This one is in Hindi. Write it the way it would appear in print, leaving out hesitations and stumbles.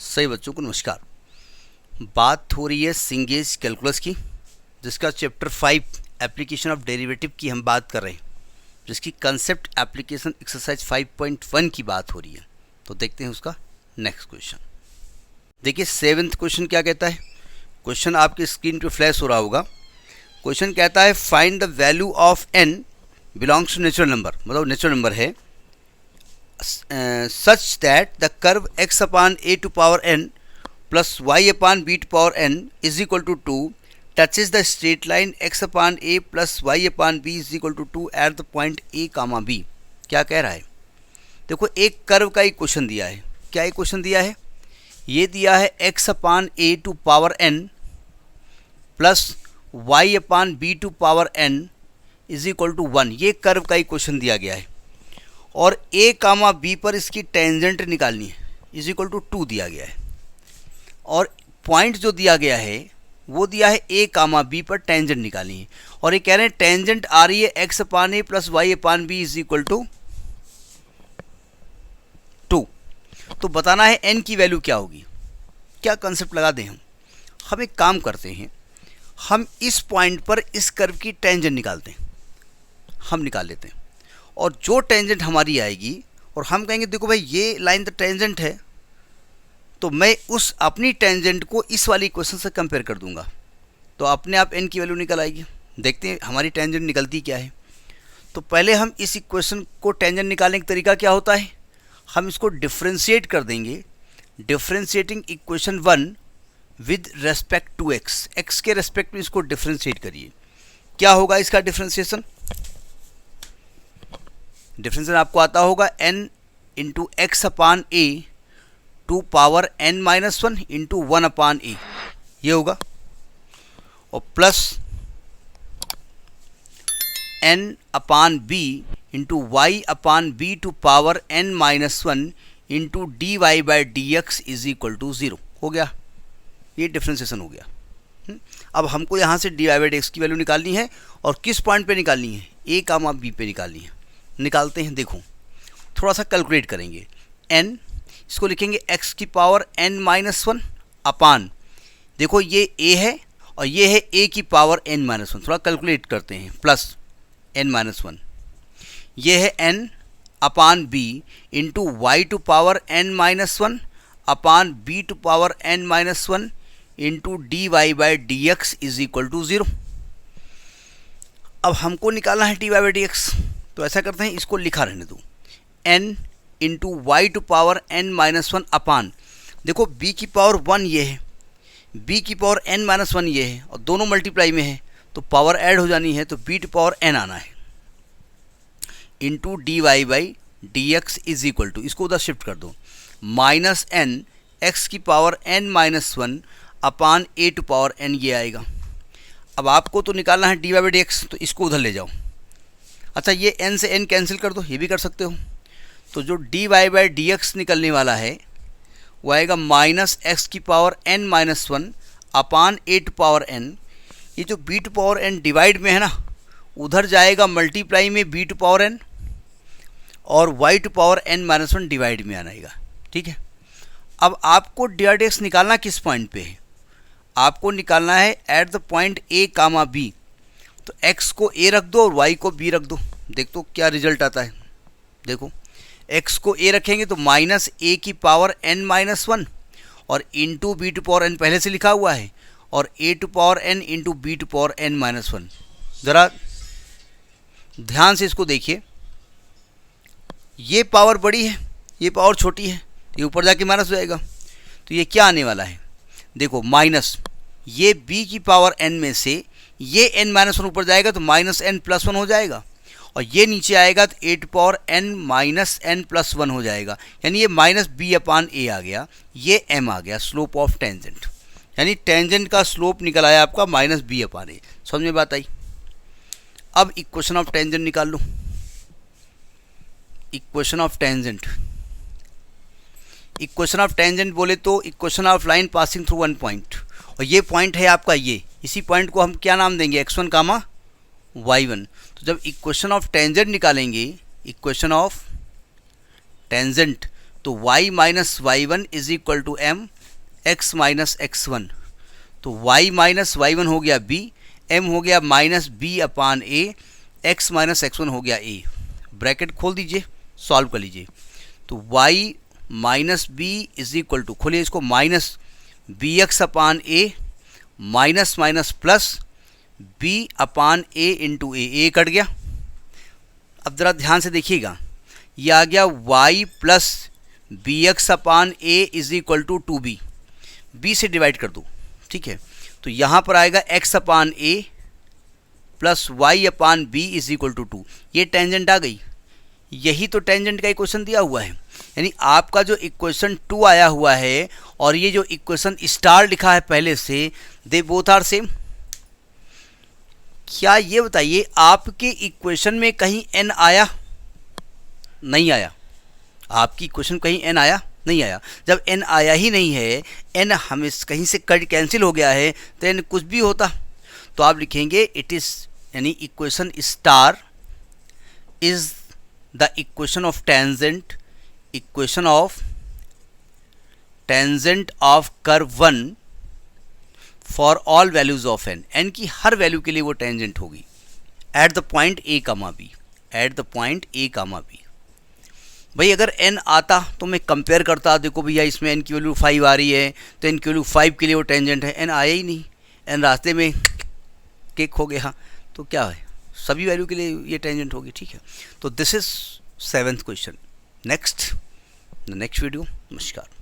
सही बच्चों को नमस्कार। बात हो रही है सिंगेज कैलकुलस की, जिसका चैप्टर 5 एप्लीकेशन ऑफ डेरिवेटिव की हम बात कर रहे हैं, जिसकी कंसेप्ट एप्लीकेशन एक्सरसाइज 5.1 की बात हो रही है। तो देखते हैं उसका नेक्स्ट क्वेश्चन। देखिए 7th क्वेश्चन क्या कहता है। क्वेश्चन आपकी स्क्रीन पे फ्लैश हो रहा होगा। क्वेश्चन कहता है find the value of n belongs to natural number, मतलब नेचुरल नंबर है, such that the curve x upon a to power n plus y upon b to power n is equal to 2 touches the straight line x upon a plus y upon b is equal to 2 at the point a comma b। क्या कह रहा है? देखो एक कर्व का एक क्वेश्चन दिया है। क्या एक क्वेश्चन दिया है? ये दिया है x upon a to power n plus y upon b to power n is equal to 1। ये कर्व का एक क्वेश्चन दिया गया है और a कामा b पर इसकी टेंजेंट निकालनी है, इज इक्वल टू 2 दिया गया है। और पॉइंट जो दिया गया है वो दिया है a कामा b पर टेंजेंट निकालनी है, और ये कह रहे हैं टेंजेंट आ रही है x upon a plus y upon b is equal to 2। तो बताना है n की वैल्यू क्या होगी। क्या कंसेप्ट लगा दें हम एक काम करते हैं, हम इस पॉइंट पर इस कर्व की टेंजेंट निकालते हैं, हम निकाल लेते हैं। और जो टेंजेंट हमारी आएगी और हम कहेंगे देखो भाई ये लाइन तो टेंजेंट है, तो मैं उस अपनी टेंजेंट को इस वाली इक्वेशन से कंपेयर कर दूंगा, तो अपने आप n की वैल्यू निकल आएगी। देखते हैं हमारी टेंजेंट निकलती क्या है। तो पहले हम इस इक्वेशन को टेंजेंट निकालने का तरीका क्या होता है, हम इसको डिफ्रेंशिएट कर देंगे। Differentiating equation 1 with respect to x, x के रेस्पेक्ट में इसको डिफ्रेंशिएट करिए। क्या होगा इसका डिफ्रेंशिएशन? डिफरेंशिएशन आपको आता होगा n into x upon a to power n minus 1 into 1 upon a, ये होगा, और plus n upon b into y upon b to power n minus 1 into d y by d x is equal to 0 हो गया। ये डिफ्रेंशिएशन हो गया। अब हमको यहाँ से d y by d x की वैल्यू निकालनी है, और किस पॉइंट पे निकालनी है? a कामा b पे निकालनी है। निकालते हैं। देखो थोड़ा सा कैलकुलेट करेंगे। n इसको लिखेंगे x की पावर n माइनस 1 अपान, देखो ये a है और ये है a की पावर n माइनस 1। थोड़ा कैलकुलेट करते हैं, प्लस n माइनस 1, ये है n upon b into y to power n minus 1 upon b to power n minus 1 into d y by d x is equal to 0। अब हमको निकालना है d y by d x, तो ऐसा करते हैं, इसको लिखा रहने दो, n into y to power n minus 1 upon, देखो b की पावर 1 ये है, b की पावर n माइनस 1 ये है, और दोनों मल्टीप्लाई में है तो पावर ऐड हो जानी है, तो b टू पावर n आना है, into d y by d x is equal to, इसको उधर शिफ्ट कर दो, माइनस n x की power n minus 1 upon a to power n, ये आएगा। अब आपको तो निकालना है d y by d x, तो इसको उधर ले जाओ। अच्छा ये n से n कैंसिल कर दो, ये भी कर सकते हो। तो जो d y by d x निकलने वाला है वो आएगा माइनस एक्स की power n minus 1 upon a to power n। ये जो b to power n divide में है ना, उधर जाएगा मल्टीप्लाई में b टू पावर n, और y to power n minus 1 divide में आएगा। ठीक है। अब आपको डी वाई डी एक्स निकालना किस पॉइंट पे है? आपको निकालना है at the point a comma b। तो x को a रख दो और y को b रख दो, देख तो क्या रिजल्ट आता है। देखो x को a रखेंगे तो माइनस a की पावर n माइनस 1 और into b to power n पहले से लिखा हुआ है, और a to power n into b to power n minus 1। ज़रा ध्यान से इसको देखिए, ये पावर बड़ी है, ये पावर छोटी है, ये ऊपर जाके माइनस हो जाएगा। तो ये क्या आने वाला है? देखो माइनस, ये b की पावर n में से ये n माइनस 1 ऊपर जाएगा तो माइनस n प्लस 1 हो जाएगा, और ये नीचे आएगा तो a to power n minus n plus 1 हो जाएगा, यानी ये माइनस b अपान a आ गया, ये m आ गया, स्लोप ऑफ टेंजेंट, यानी टेंजेंट का स्लोप निकल आया आपका माइनस b अपान a। समझ में बात आई? अब इक्वेशन ऑफ टेंजेंट निकाल लो। Equation of tangent, equation of tangent बोले तो equation of line passing through one point, और ये पॉइंट है आपका ये, इसी पॉइंट को हम क्या नाम देंगे? x1 कामा y1। तो जब इक्वेशन ऑफ टेंजेंट निकालेंगे, इक्वेशन ऑफ टेंजेंट तो y minus y one is equal to m x minus x one. तो y माइनस वाई वन हो गया b, m हो गया minus b upon a, x minus x one हो गया a। ब्रैकेट खोल दीजिए, सॉल्व कर लीजिए। तो y minus b is equal to, खोलिए इसको, minus b x upon a minus minus plus b upon a into a cut गया। अब ज़रा ध्यान से देखिएगा, ये आ गया y plus b x upon a is equal to 2b, b से डिवाइड कर दो, ठीक है। तो यहाँ पर आएगा x upon a plus y upon b is equal to 2। ये टेंजेंट आ गई, यही तो टेंजेंट का इक्वेशन दिया हुआ है। यानी आपका जो इक्वेशन 2 आया हुआ है और ये जो इक्वेशन स्टार लिखा है पहले से, दे बोथ आर सेम। क्या ये बताइए आपके इक्वेशन में कहीं n आया? नहीं आया। आपकी इक्वेशन कहीं n आया? नहीं आया। जब n आया ही नहीं है, n हमें कहीं से कट कैंसिल हो गया है, तो n कुछ भी होता। तो आप लिखेंगे इट इज़, यानी equation star is the equation of tangent, equation of tangent of curve 1 for all values of n। n की हर वैल्यू के लिए वो टेंजेंट होगी at the point a comma b, at the point a comma b। भाई अगर n आता तो मैं कंपेयर करता, देखो भैया इसमें n की वैल्यू 5 आ रही है, तो n की वैल्यू 5 के लिए वो टेंजेंट है। n आया ही नहीं, n रास्ते में केक हो गया, तो क्या है, सभी वैल्यू के लिए ये टेंजेंट होगी, ठीक है। तो this is 7th question. Next video. नमस्कार।